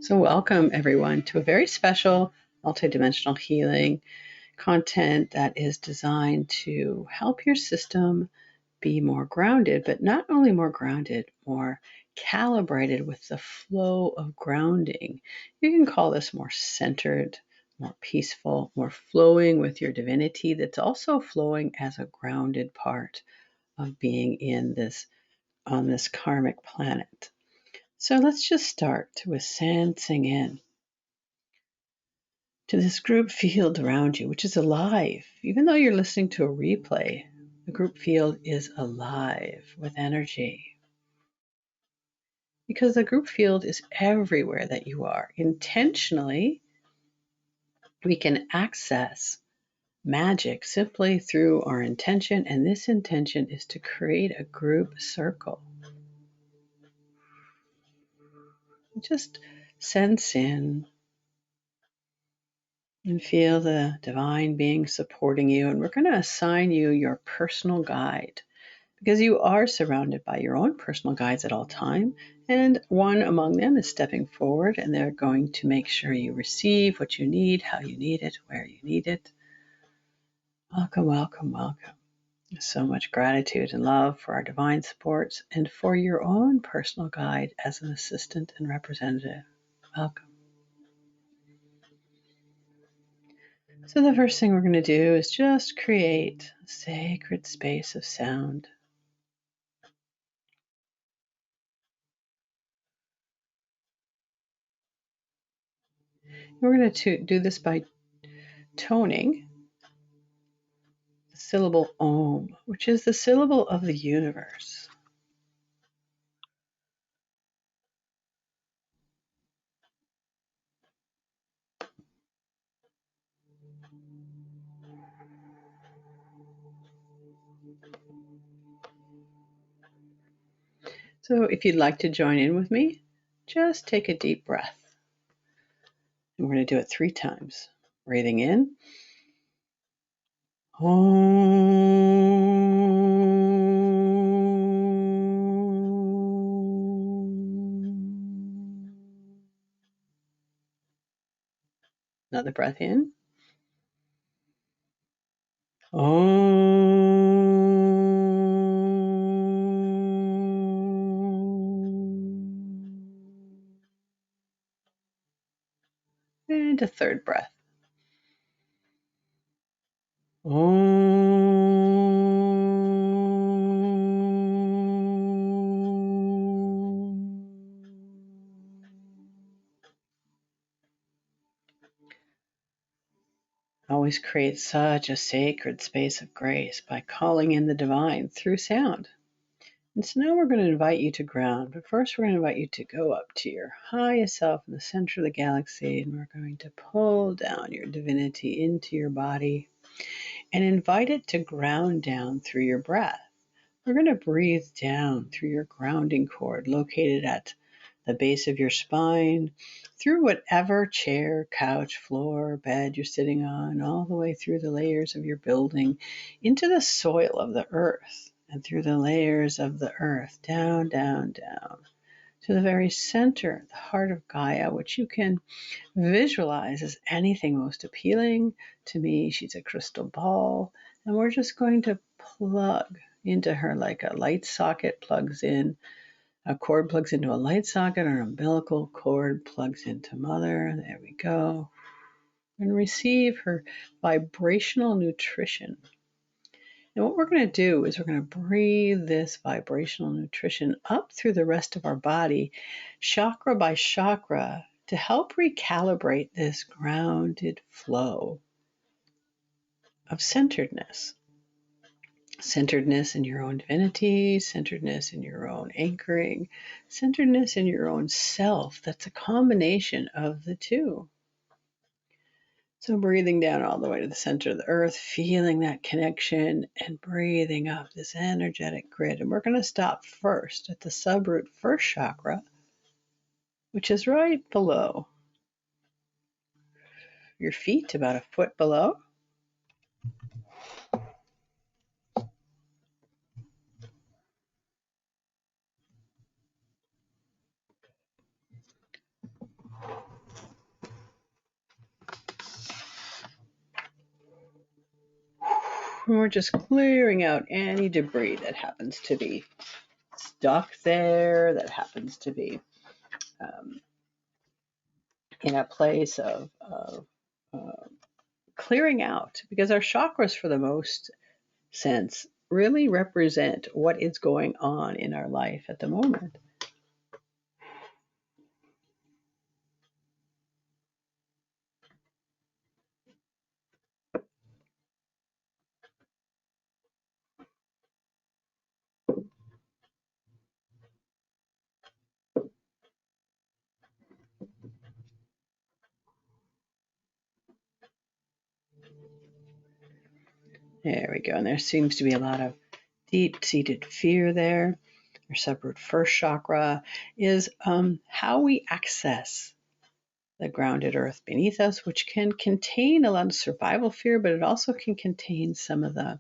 So welcome everyone to a very special multidimensional healing content that is designed to help your system be more grounded, but not only more grounded, more calibrated with the flow of grounding. You can call this more centered, more peaceful, more flowing with your divinity that's also flowing as a grounded part of being on this karmic planet. So let's just start with sensing in to this group field around you, which is alive. Even though you're listening to a replay, the group field is alive with energy. Because the group field is everywhere that you are. Intentionally, we can access magic simply through our intention, and this intention is to create a group circle. Just sense in and feel the divine being supporting you. And we're going to assign you your personal guide because you are surrounded by your own personal guides at all time. And one among them is stepping forward, and they're going to make sure you receive what you need, how you need it, where you need it. Welcome, welcome, welcome. So much gratitude and love for our divine supports and for your own personal guide as an assistant and representative. Welcome. So the first thing we're going to do is just create a sacred space of sound. We're going to do this by toning the syllable Om, which is the syllable of the universe. So if you'd like to join in with me, just take a deep breath. And we're going to do it 3 times. Breathing in. Om. Another breath in. And a third breath. Always create such a sacred space of grace by calling in the divine through sound. And so now we're going to invite you to ground, but first we're going to invite you to go up to your highest self in the center of the galaxy, and we're going to pull down your divinity into your body and invite it to ground down through your breath. We're going to breathe down through your grounding cord located at the base of your spine, through whatever chair, couch, floor, bed you're sitting on, all the way through the layers of your building, into the soil of the earth, and through the layers of the earth, down, down, down, to the very center, the heart of Gaia, which you can visualize as anything most appealing. To me, she's a crystal ball, and we're just going to plug into her like a light socket plugs in. A cord plugs into a light socket, or an umbilical cord plugs into mother. There we go. And receive her vibrational nutrition. And what we're going to do is we're going to breathe this vibrational nutrition up through the rest of our body, chakra by chakra, to help recalibrate this grounded flow of centeredness. Centeredness in your own divinity, centeredness in your own anchoring, centeredness in your own self. That's a combination of the two. So breathing down all the way to the center of the earth, feeling that connection, and breathing up this energetic grid. And we're going to stop first at the subroot first chakra, which is right below your feet, about a foot below. And we're just clearing out any debris that happens to be stuck there, that happens to be in a place of clearing out, because our chakras, for the most sense, really represent what is going on in our life at the moment. There we go. And there seems to be a lot of deep-seated fear there. Our separate first chakra is how we access the grounded earth beneath us, which can contain a lot of survival fear, but it also can contain some of the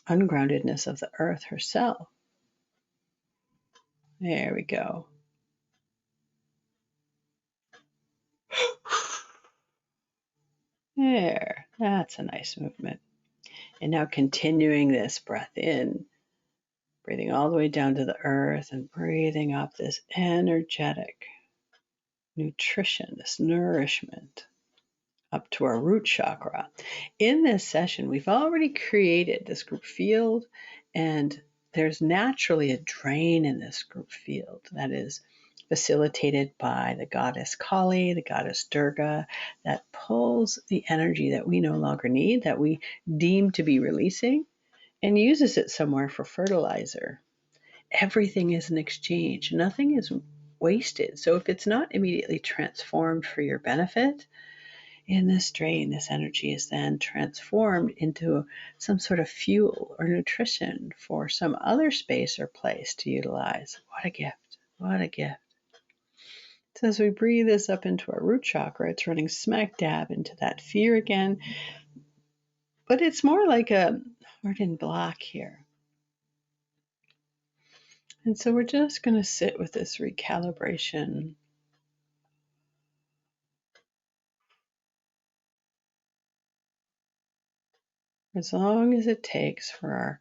ungroundedness of the earth herself. There we go. There, that's a nice movement. And now continuing this breath in, breathing all the way down to the earth and breathing up this energetic nutrition, this nourishment up to our root chakra. In this session, we've already created this group field, and there's naturally a drain in this group field that is facilitated by the goddess Kali, the goddess Durga, that pulls the energy that we no longer need, that we deem to be releasing, and uses it somewhere for fertilizer. Everything is an exchange. Nothing is wasted. So if it's not immediately transformed for your benefit, in this drain, this energy is then transformed into some sort of fuel or nutrition for some other space or place to utilize. What a gift. What a gift. So as we breathe this up into our root chakra, it's running smack dab into that fear again. But it's more like a hardened block here. And so we're just going to sit with this recalibration. As long as it takes for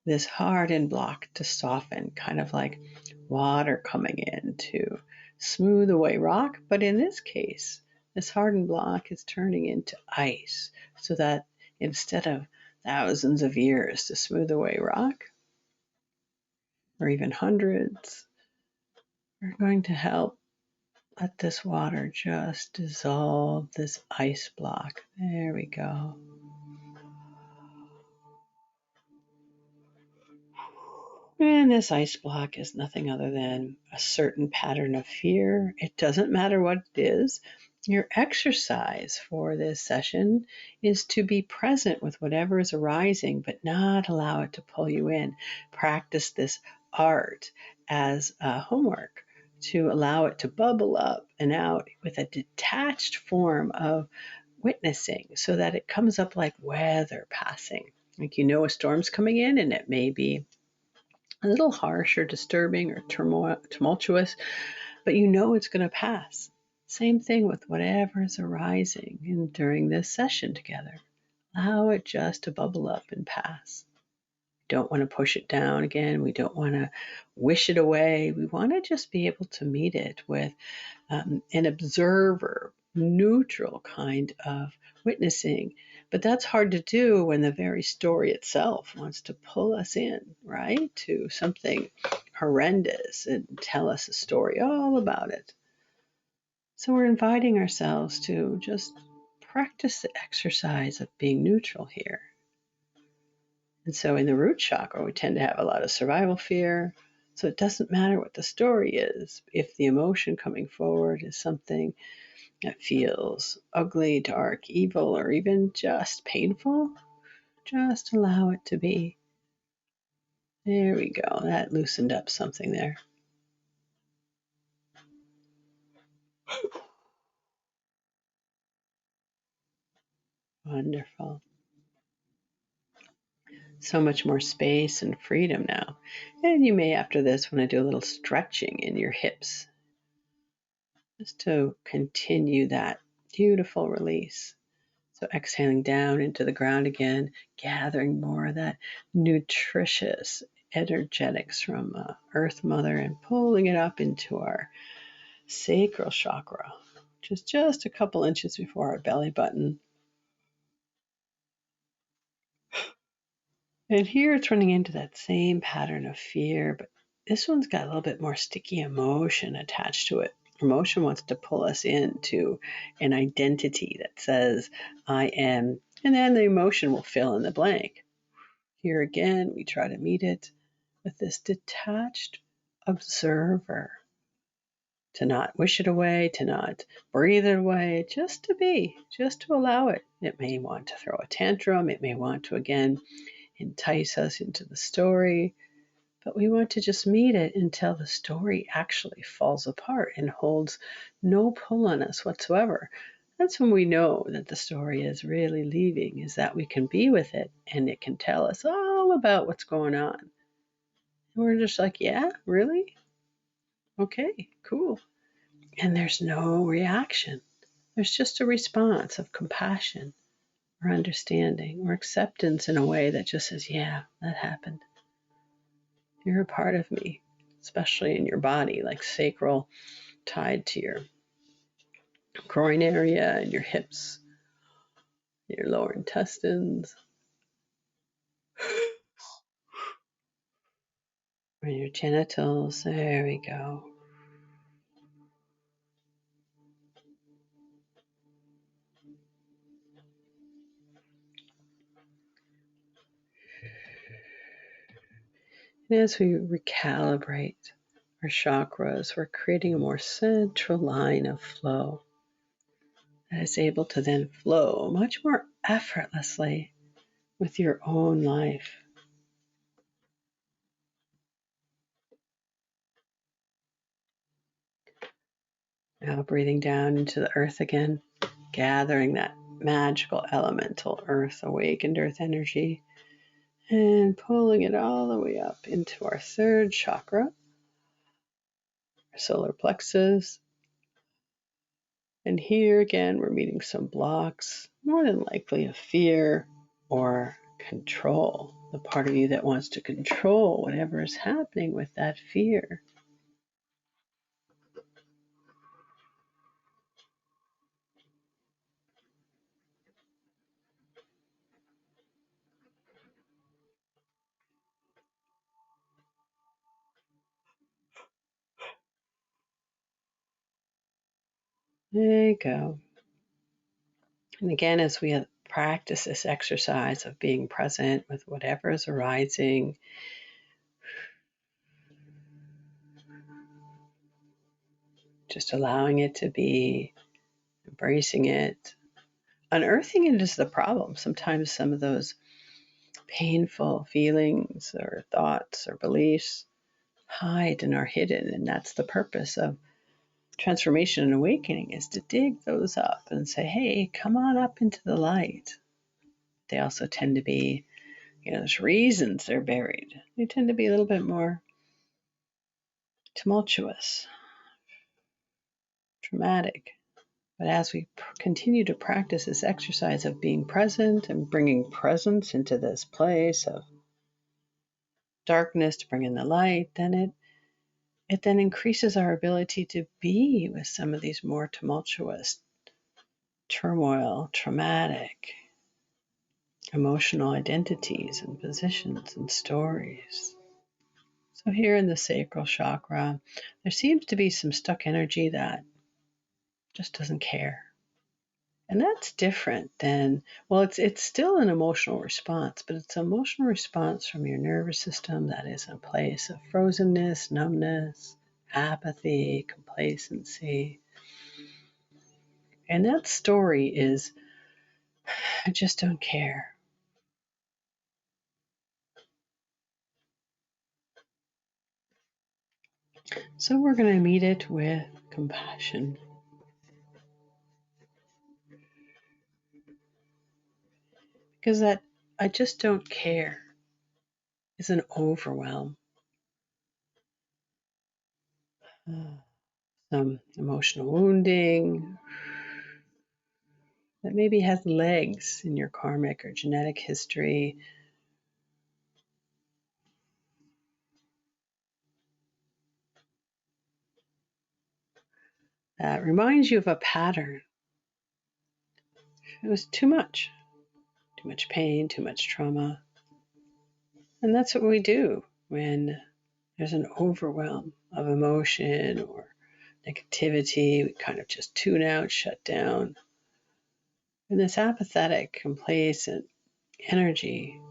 this hardened block to soften, kind of like water coming in to smooth away rock. But in this case, this hardened block is turning into ice, so that instead of thousands of years to smooth away rock, or even hundreds, we're going to help let this water just dissolve this ice block. There we go. And this ice block is nothing other than a certain pattern of fear. It doesn't matter what it is. Your exercise for this session is to be present with whatever is arising, but not allow it to pull you in. Practice this art as a homework to allow it to bubble up and out with a detached form of witnessing, so that it comes up like weather passing. Like, a storm's coming in, and it may be a little harsh or disturbing or tumultuous, but it's going to pass. Same thing with whatever is arising during this session together. Allow it just to bubble up and pass. We don't want to push it down again. We don't want to wish it away. We want to just be able to meet it with an observer, neutral kind of witnessing. But that's hard to do when the very story itself wants to pull us in, right, to something horrendous and tell us a story all about it. So we're inviting ourselves to just practice the exercise of being neutral here. And so in the root chakra, we tend to have a lot of survival fear. So it doesn't matter what the story is. If the emotion coming forward is something that feels ugly, dark, evil, or even just painful, just allow it to be. There we go. That loosened up something there. Wonderful. So much more space and freedom now. And you may, after this, want to do a little stretching in your hips, just to continue that beautiful release. So exhaling down into the ground again, gathering more of that nutritious energetics from Earth Mother and pulling it up into our sacral chakra, which is just a couple inches before our belly button. And here it's running into that same pattern of fear, but this one's got a little bit more sticky emotion attached to it. Emotion wants to pull us into an identity that says, I am, and then the emotion will fill in the blank. Here again, we try to meet it with this detached observer, to not wish it away, to not breathe it away, just to be, just to allow it. It may want to throw a tantrum. It may want to, again, entice us into the story, but we want to just meet it until the story actually falls apart and holds no pull on us whatsoever. That's when we know that the story is really leaving, is that we can be with it and it can tell us all about what's going on. And we're just like, yeah, really? Okay, cool. And there's no reaction. There's just a response of compassion or understanding or acceptance in a way that just says, yeah, that happened. You're a part of me, especially in your body, like sacral, tied to your groin area and your hips, your lower intestines, and your genitals. There we go. And as we recalibrate our chakras, we're creating a more central line of flow that is able to then flow much more effortlessly with your own life. Now breathing down into the earth again, gathering that magical elemental earth, awakened earth energy, and pulling it all the way up into our third chakra, our solar plexus. And here again, we're meeting some blocks, more than likely of fear or control. The part of you that wants to control whatever is happening with that fear. There you go. And again, as we practice this exercise of being present with whatever is arising, just allowing it to be, embracing it, unearthing it is the problem. Sometimes some of those painful feelings or thoughts or beliefs hide and are hidden, and that's the purpose of transformation and awakening, is to dig those up and say, hey, come on up into the light. They also tend to be, there's reasons they're buried. They tend to be a little bit more tumultuous, traumatic. But as we continue to practice this exercise of being present and bringing presence into this place of darkness to bring in the light, then it then increases our ability to be with some of these more tumultuous, turmoil, traumatic, emotional identities and positions and stories. So here in the sacral chakra, there seems to be some stuck energy that just doesn't care. And that's different than, well, it's still an emotional response, but it's an emotional response from your nervous system that is in a place of frozenness, numbness, apathy, complacency. And that story is, I just don't care. So we're going to meet it with compassion. Because that I just don't care is an overwhelm. Some emotional wounding that maybe has legs in your karmic or genetic history. That reminds you of a pattern. It was too much pain, too much trauma. And that's what we do when there's an overwhelm of emotion or negativity. We kind of just tune out, shut down. And this apathetic, complacent energy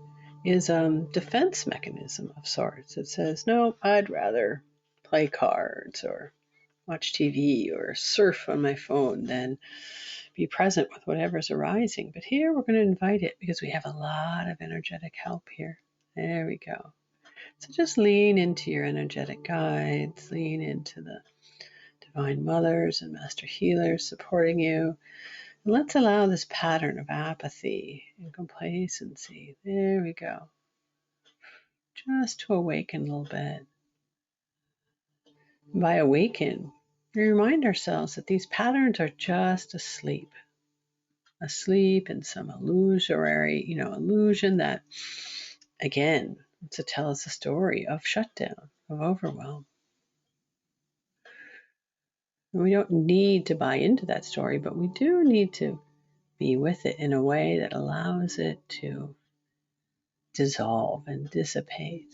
is a defense mechanism of sorts. It says, no, I'd rather play cards or watch TV or surf on my phone than be present with whatever's arising. But here we're going to invite it because we have a lot of energetic help here. There we go. So just lean into your energetic guides, lean into the divine mothers and master healers supporting you. And let's allow this pattern of apathy and complacency, there we go, just to awaken a little bit. And by awaken, we remind ourselves that these patterns are just asleep in some illusion that, again, to tell us a story of shutdown, of overwhelm. And we don't need to buy into that story, but we do need to be with it in a way that allows it to dissolve and dissipate.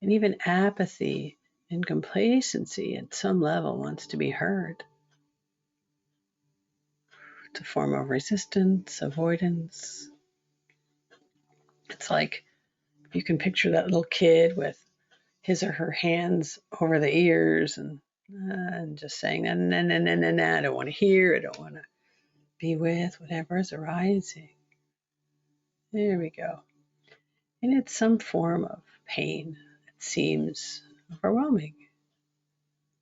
And even apathy and complacency at some level wants to be heard. It's a form of resistance, avoidance. It's like you can picture that little kid with his or her hands over the ears and just saying, nah, nah, nah, nah, nah, nah, I don't want to hear, I don't want to be with whatever is arising. There we go. And it's some form of pain that seems overwhelming.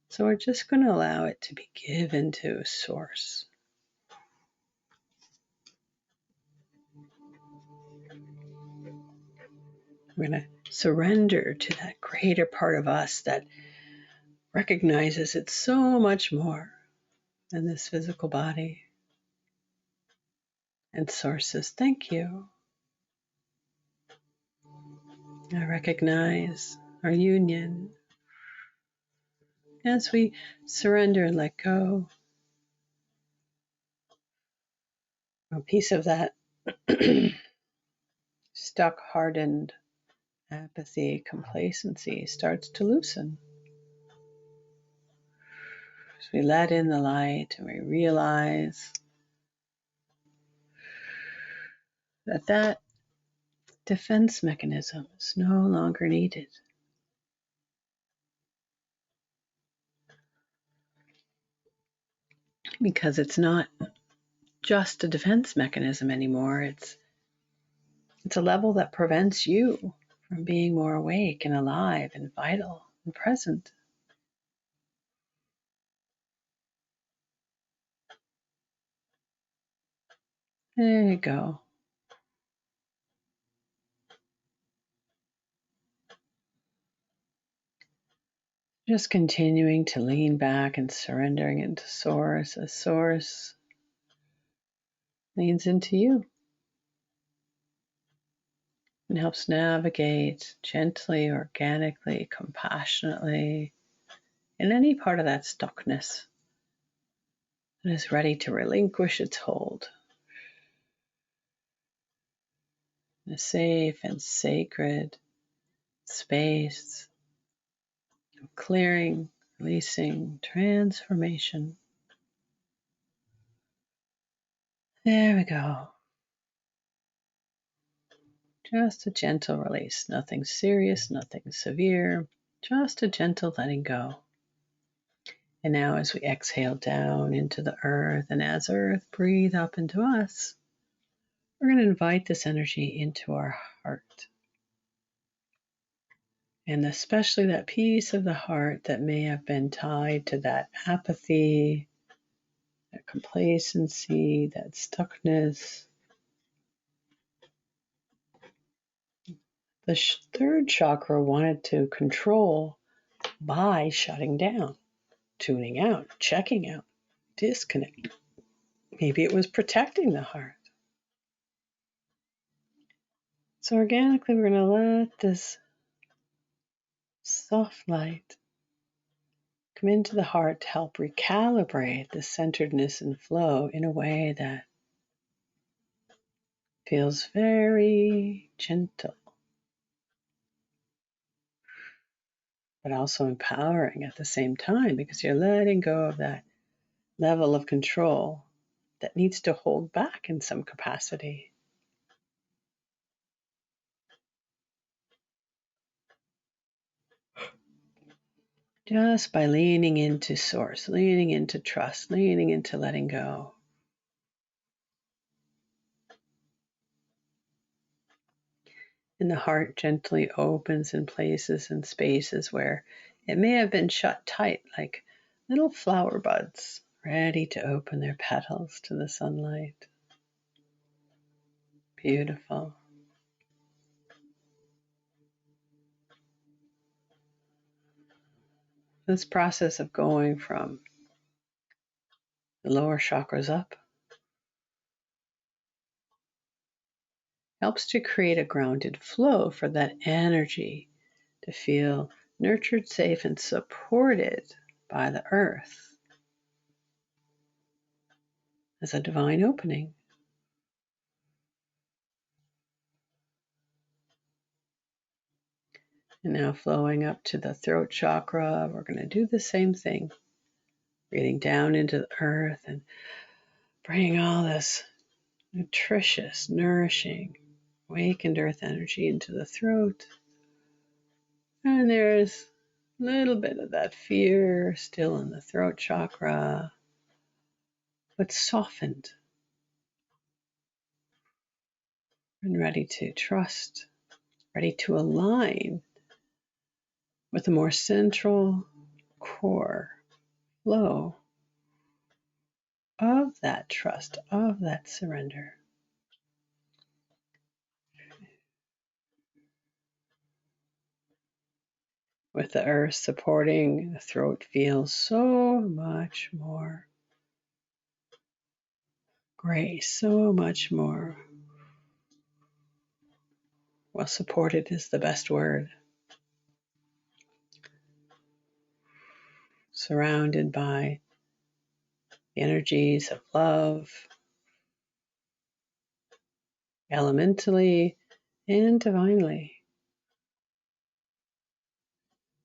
So we're just going to allow it to be given to Source. We're going to surrender to that greater part of us that recognizes it's so much more than this physical body. And Source says, thank you. I recognize our union. As we surrender and let go, a piece of that stuck, hardened apathy, complacency starts to loosen. As we let in the light and we realize that defense mechanism is no longer needed. Because it's not just a defense mechanism anymore. It's a level that prevents you from being more awake and alive and vital and present. There you go. Just continuing to lean back and surrendering into Source as Source leans into you and helps navigate gently, organically, compassionately in any part of that stuckness that is ready to relinquish its hold. In a safe and sacred space of clearing, releasing, transformation. There we go. Just a gentle release. Nothing serious, nothing severe. Just a gentle letting go. And now as we exhale down into the earth, and as earth breathe up into us, we're going to invite this energy into our heart. And especially that piece of the heart that may have been tied to that apathy, that complacency, that stuckness. The third chakra wanted to control by shutting down. tuning out, checking out, disconnect. Maybe it was protecting the heart. So organically, we're going to let this soft light come into the heart to help recalibrate the centeredness and flow in a way that feels very gentle, but also empowering at the same time, because you're letting go of that level of control that needs to hold back in some capacity. Just by leaning into source, leaning into trust, leaning into letting go. And the heart gently opens in places and spaces where it may have been shut tight, like little flower buds ready to open their petals to the sunlight. Beautiful. This process of going from the lower chakras up helps to create a grounded flow for that energy to feel nurtured, safe, and supported by the earth as a divine opening. And now flowing up to the throat chakra, we're going to do the same thing. Breathing down into the earth and bringing all this nutritious, nourishing, awakened earth energy into the throat. And there's a little bit of that fear still in the throat chakra, but softened and ready to trust, ready to align with a more central core flow of that trust, of that surrender. With the earth supporting, the throat feels so much more grace, so much more. Well, supported is the best word. Surrounded by the energies of love, elementally and divinely.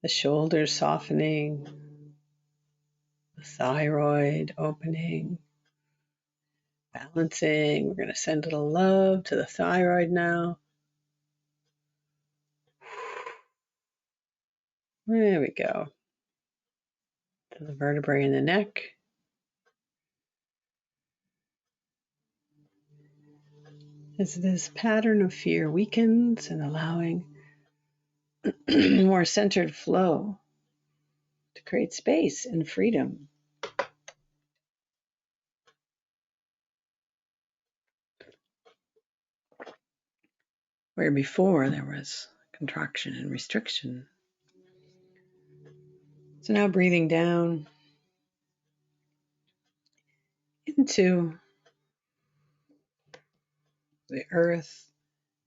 The shoulders softening, the thyroid opening, balancing. We're going to send a little love to the thyroid now. There we go. To the vertebrae in the neck. As this pattern of fear weakens and allowing more centered flow to create space and freedom. Where before there was contraction and restriction. So now breathing down into the earth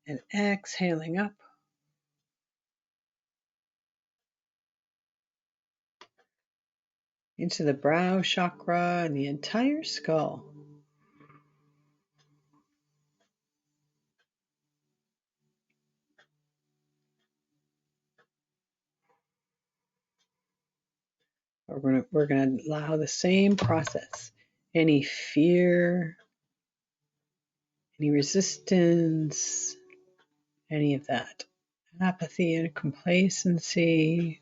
and exhaling up. Into the brow chakra and the entire skull. We're going to allow the same process. Any fear, any resistance, any of that apathy and complacency,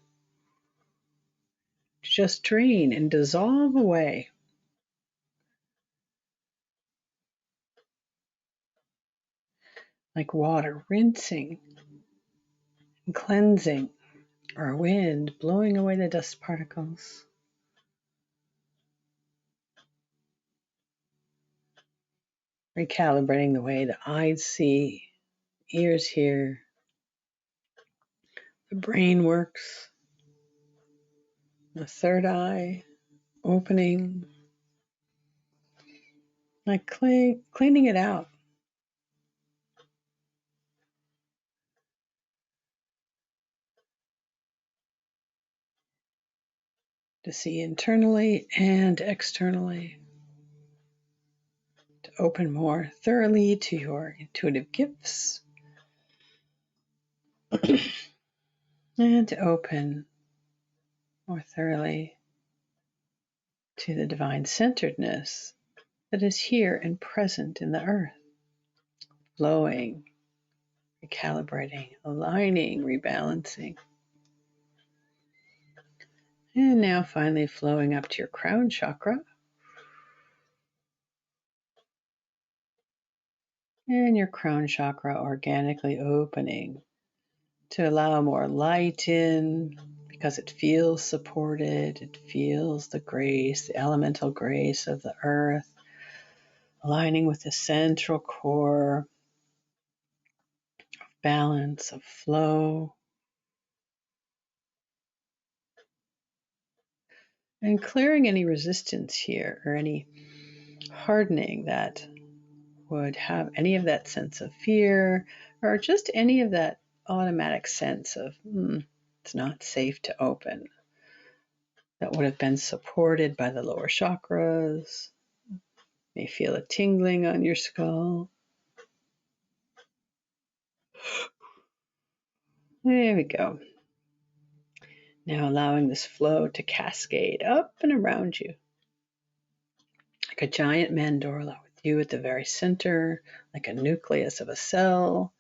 just drain and dissolve away. Like water rinsing and cleansing, or a wind blowing away the dust particles. Recalibrating the way the eyes see, ears hear, the brain works, the third eye, opening, like cleaning it out. To see internally and externally, to open more thoroughly to your intuitive gifts, and to open more thoroughly to the divine centeredness that is here and present in the earth, flowing, recalibrating, aligning, rebalancing. And now finally flowing up to your crown chakra. And your crown chakra organically opening to allow more light in because it feels supported. It feels the grace, the elemental grace of the earth, aligning with the central core of balance, of flow. And clearing any resistance here or any hardening that would have any of that sense of fear or just any of that automatic sense of it's not safe to open, that would have been supported by the lower chakras. You may feel a tingling on your skull. There we go. Now allowing this flow to cascade up and around you like a giant mandorla, with you at the very center, like a nucleus of a cell,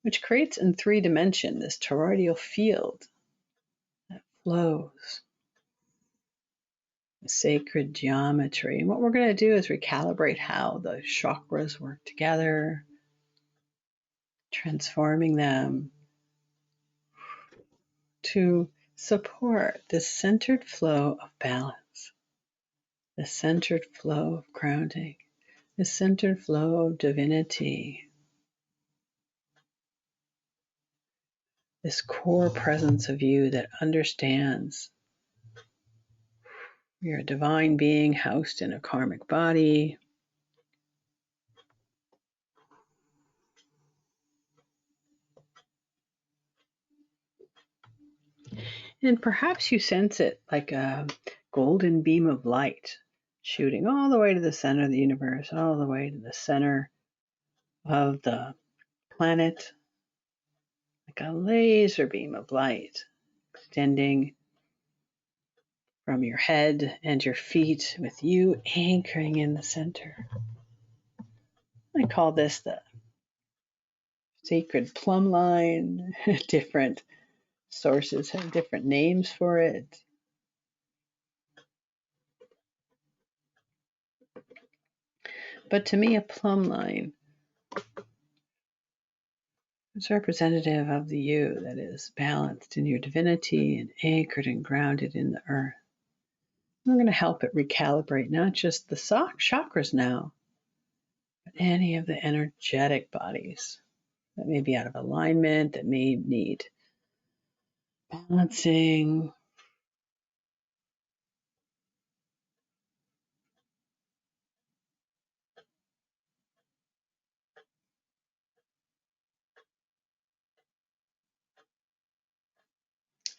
which creates in 3D this toroidal field that flows, the sacred geometry. And what we're going to do is recalibrate how the chakras work together, transforming them to support this centered flow of balance, the centered flow of grounding, the centered flow of divinity, this core presence of you that understands you're a divine being housed in a karmic body. And perhaps you sense it like a golden beam of light shooting all the way to the center of the universe, all the way to the center of the planet, like a laser beam of light extending from your head and your feet with you anchoring in the center. I call this the sacred plumb line. Different sources have different names for it. But to me, a plumb line is representative of the you that is balanced in your divinity and anchored and grounded in the earth. We're going to help it recalibrate not just the chakras now, but any of the energetic bodies that may be out of alignment, that may need balancing.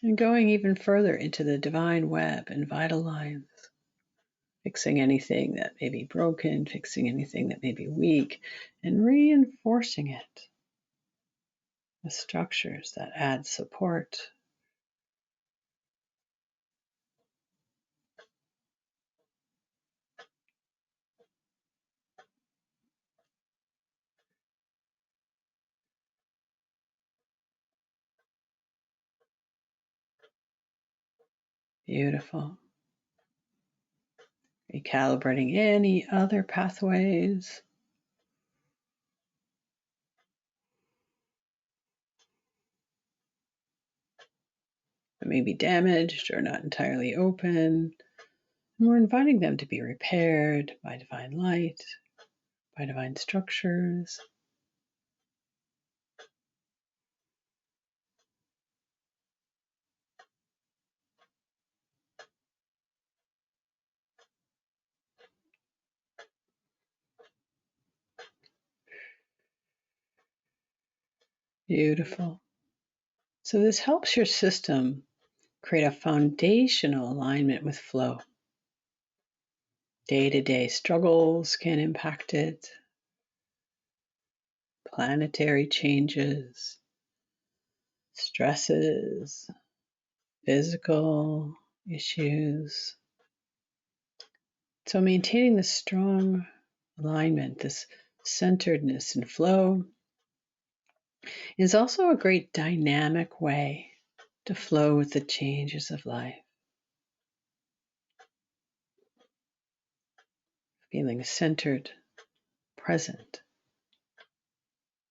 And going even further into the divine web and vital lines, fixing anything that may be broken, fixing anything that may be weak, and reinforcing it with structures that add support. Beautiful. Recalibrating any other pathways. That may be damaged or not entirely open. And we're inviting them to be repaired by divine light, by divine structures. Beautiful. So this helps your system create a foundational alignment with flow. Day-to-day struggles can impact it. Planetary changes, stresses, physical issues. So maintaining this strong alignment, this centeredness and flow, is also a great dynamic way to flow with the changes of life. Feeling centered, present,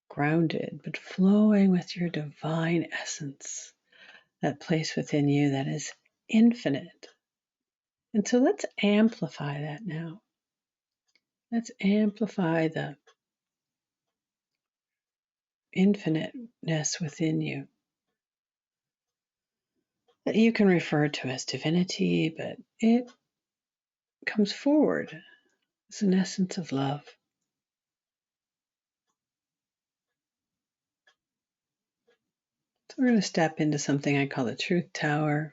grounded, but flowing with your divine essence, that place within you that is infinite. And so let's amplify that now. Let's amplify the infiniteness within you that you can refer to as divinity, but it comes forward as an essence of love. So we're going to step into something I call the Truth Tower.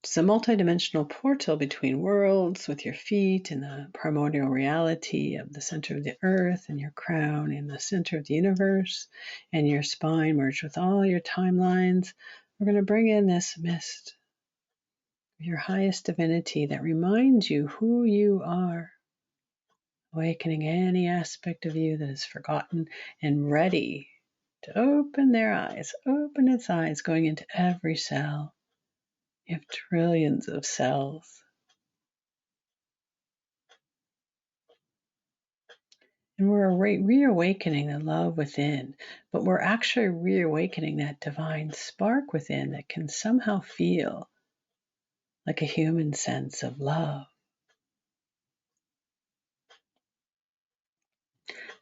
It's a multi-dimensional portal between worlds with your feet in the primordial reality of the center of the earth and your crown in the center of the universe and your spine merged with all your timelines. We're going to bring in this mist of your highest divinity that reminds you who you are, awakening any aspect of you that is forgotten and ready to open its eyes, going into every cell. You have trillions of cells. And we're reawakening the love within, but we're actually reawakening that divine spark within that can somehow feel like a human sense of love.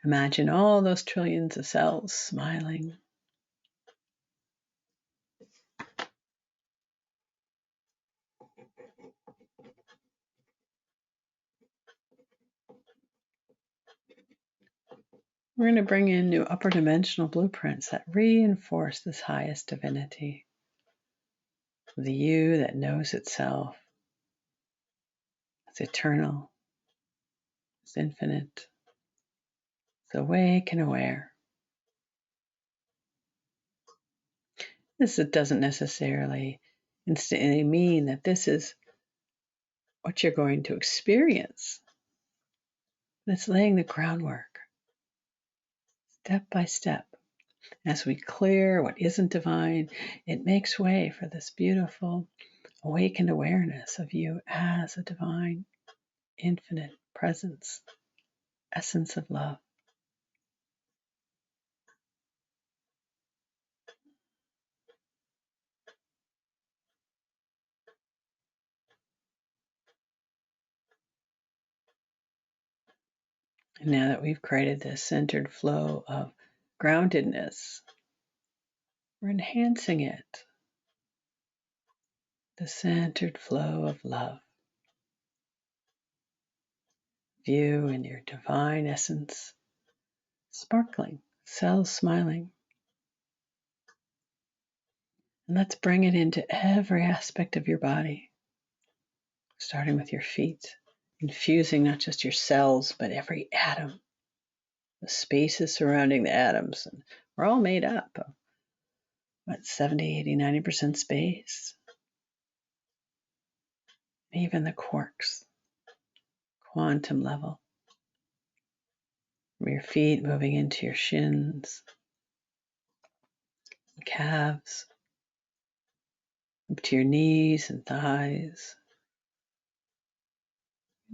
Imagine all those trillions of cells smiling. We're going to bring in new upper dimensional blueprints that reinforce this highest divinity, the you that knows itself. It's eternal, it's infinite, it's awake and aware. This doesn't necessarily instantly mean that this is what you're going to experience. It's laying the groundwork, step by step. As we clear what isn't divine, it makes way for this beautiful, awakened awareness of you as a divine, infinite presence, essence of love. And now that we've created this centered flow of groundedness, we're enhancing it. The centered flow of love. You in your divine essence, sparkling, cells smiling. And let's bring it into every aspect of your body, starting with your feet, infusing not just your cells, but every atom, the spaces surrounding the atoms. And we're all made up of, 70, 80, 90% space. Even the quarks, quantum level. From your feet moving into your shins, calves, up to your knees and thighs,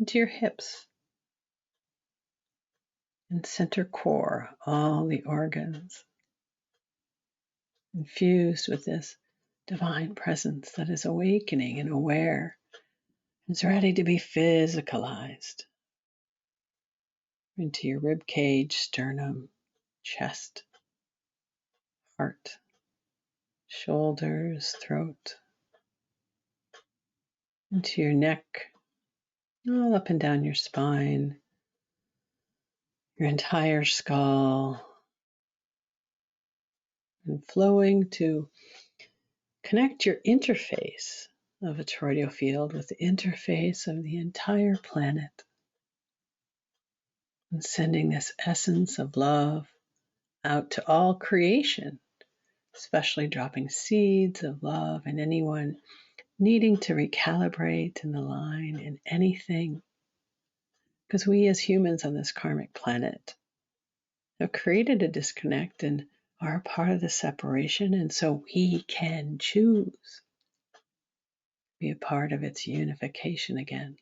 into your hips, and center core, all the organs, infused with this divine presence that is awakening and aware, is ready to be physicalized into your rib cage, sternum, chest, heart, shoulders, throat, into your neck, all up and down your spine, your entire skull, and flowing to connect your interface of a toroidal field with the interface of the entire planet, and sending this essence of love out to all creation, especially dropping seeds of love and anyone needing to recalibrate and align in anything. Because we as humans on this karmic planet have created a disconnect and are a part of the separation, and so we can choose to be a part of its unification again.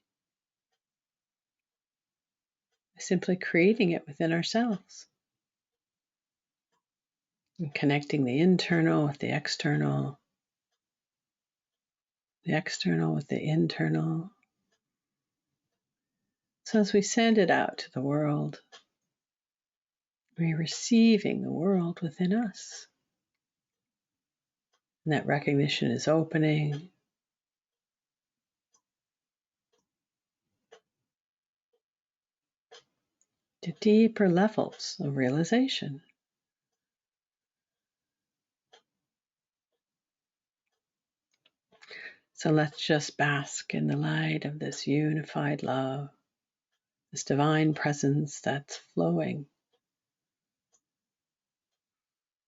Simply creating it within ourselves and connecting the internal with the external with the internal. So as we send it out to the world, we're receiving the world within us. And that recognition is opening to deeper levels of realization. So let's just bask in the light of this unified love, this divine presence that's flowing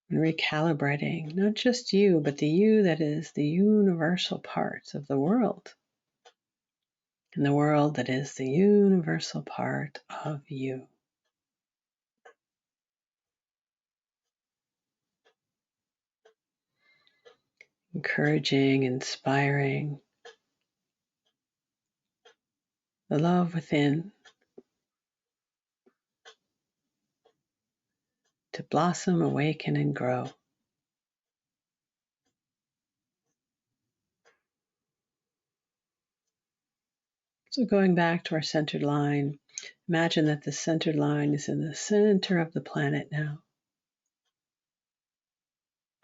and recalibrating not just you, but the you that is the universal part of the world, and the world that is the universal part of you. Encouraging, inspiring the love within to blossom, awaken, and grow. So going back to our centered line, imagine that the centered line is in the center of the planet now.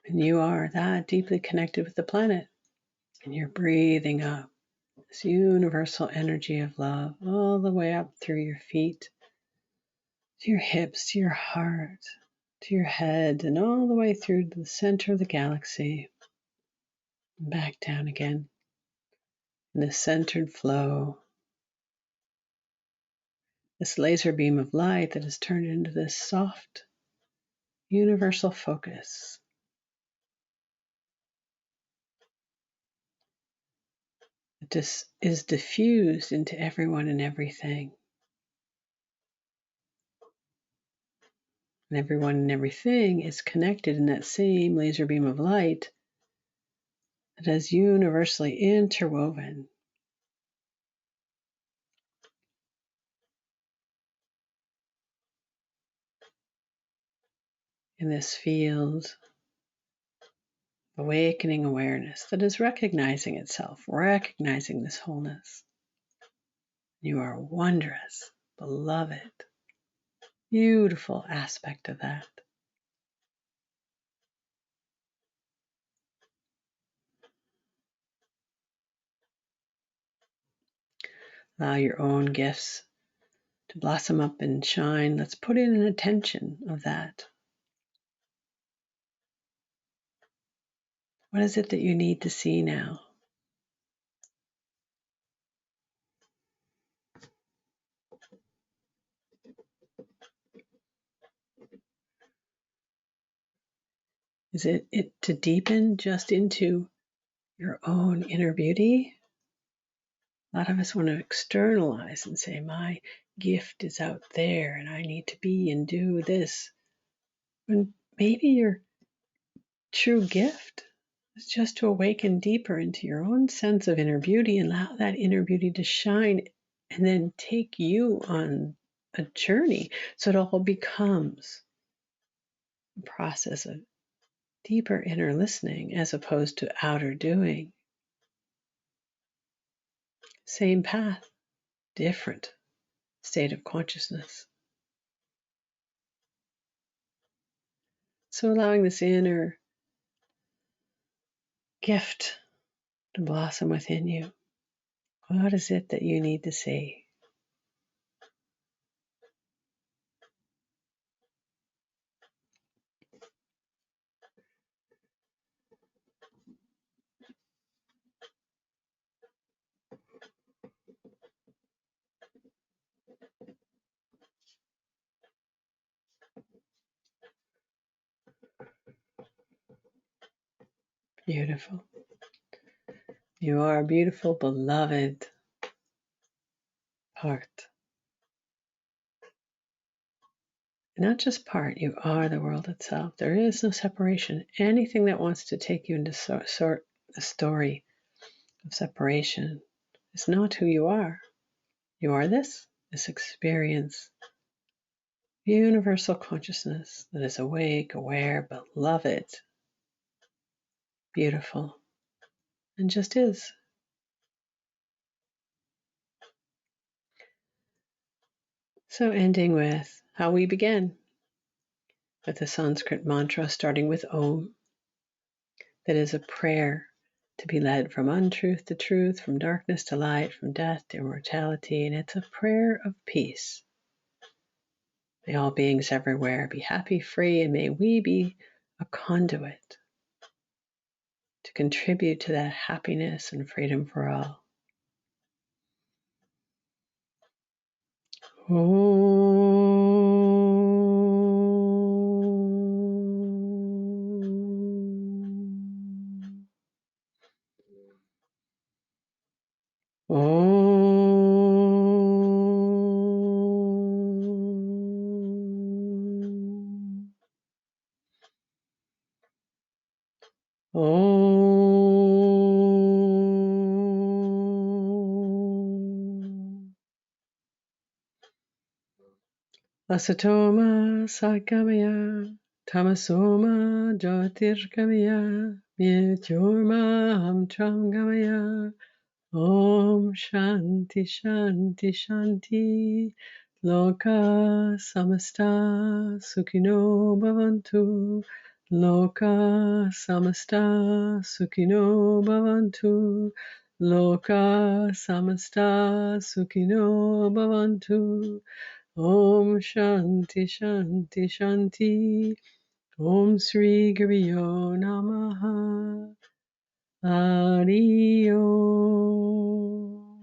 And you are that deeply connected with the planet. And you're breathing up this universal energy of love all the way up through your feet, to your hips, to your heart, to your head, and all the way through to the center of the galaxy. And back down again in this centered flow. This laser beam of light that has turned into this soft, universal focus. It just is diffused into everyone and everything. And everyone and everything is connected in that same laser beam of light that is universally interwoven. In this field, awakening awareness that is recognizing itself, recognizing this wholeness. You are a wondrous, beloved, beautiful aspect of that. Allow your own gifts to blossom up and shine. Let's put in an attention of that. What is it that you need to see now? Is it to deepen just into your own inner beauty? A lot of us want to externalize and say, my gift is out there and I need to be and do this. When maybe your true gift is just to awaken deeper into your own sense of inner beauty and allow that inner beauty to shine and then take you on a journey so it all becomes a process of deeper inner listening as opposed to outer doing. Same path, different state of consciousness. So allowing this inner gift to blossom within you. What is it that you need to see? Beautiful. You are a beautiful, beloved part. Not just part, you are the world itself. There is no separation. Anything that wants to take you into a story of separation is not who you are. You are this experience, universal consciousness that is awake, aware, beloved, beautiful, and just is. So ending with how we began, with the Sanskrit mantra starting with Om, that is a prayer to be led from untruth to truth, from darkness to light, from death to immortality, and it's a prayer of peace. May all beings everywhere be happy, free, and may we be a conduit to contribute to that happiness and freedom for all. Asatoma Sagamaya Tamasoma Jyotirgamaya Mrityurma Amtramgamaya Om Shanti Shanti Shanti Loka Samasta Sukhino Bhavantu Loka Samasta Sukhino Bhavantu Loka Samasta Sukhino Bhavantu Om Shanti Shanti Shanti Om Sri Guriyo Namaha Hari Om.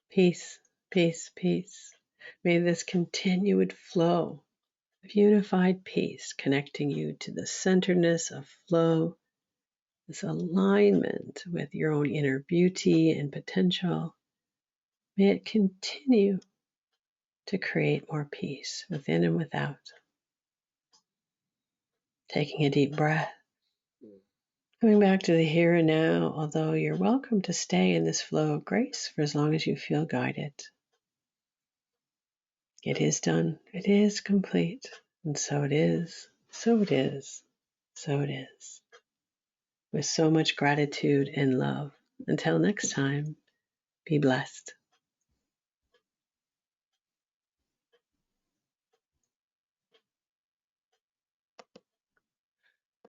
Peace, peace, peace. May this continued flow of unified peace connecting you to the centeredness of flow, this alignment with your own inner beauty and potential. May it continue to create more peace within and without. Taking a deep breath. Coming back to the here and now, although you're welcome to stay in this flow of grace for as long as you feel guided. It is done. It is complete. And so it is. So it is. So it is. With so much gratitude and love. Until next time, be blessed.